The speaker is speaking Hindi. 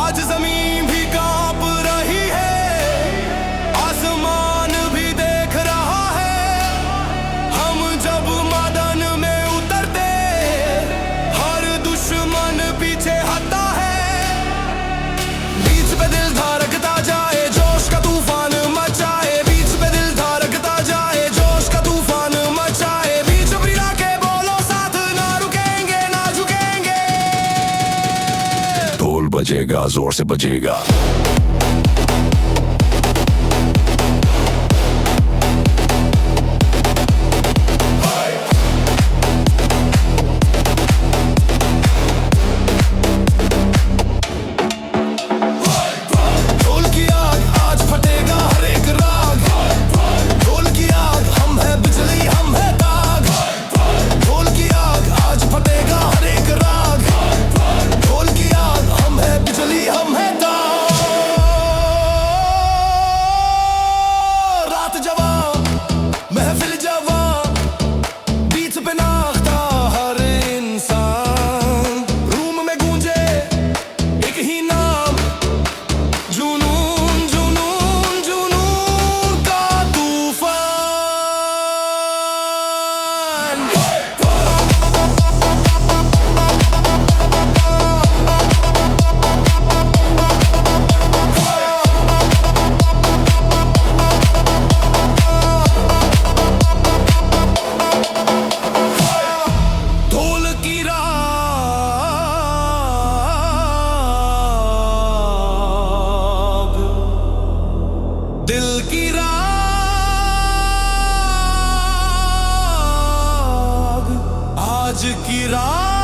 आज जमीन भी कांप रही है, आसमान भी देख रहा है। हम जब मैदान में उतरते, हर दुश्मन पीछे हटता है। बीच पे दिल धड़कता जाए, जोश का तूफान मचाए। बीच पे दिल धड़कता जाए, जोश का तूफान मचाए। बीच प्रिया के बोलो साथ, ना रुकेंगे ना झुकेंगे। ढोल बजेगा, जोर से बजेगा। ढोल की आग आज फटेगा हर एक राग। ढोल की आग हम है बिजली हम है दाग। ढोल की आग आज फटेगा हर एक राग। ढोल की आग हम है बिजली हम है दाग। रात जवां महफिल जवां, बीच पे नाचता हर इंसान। रूम में गूंजे एक ही नाम, जुनून जुनून जुनून का तूफान। ढोल की राग, दिल की राग, आज की राग।